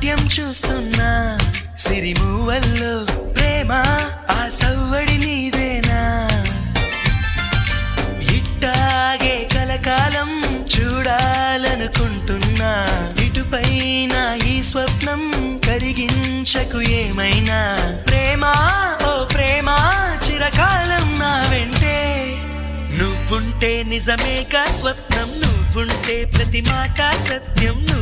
నాట్యం చూస్తున్నా సిరిమూవల్లో ప్రేమ ఆ సవ్వడి నీదేనా ఇట్టాగే కలకాలం చూడాలనుకుంటున్నా ఇటుపైన ఈ స్వప్నం కరిగించకు ఏమైనా ప్రేమ ఓ ప్రేమ చిరకాలం నా వెంటే నువ్వుంటే నిజమేగా స్వప్నం నువ్వుంటే ప్రతి మాట సత్యం నువ్వు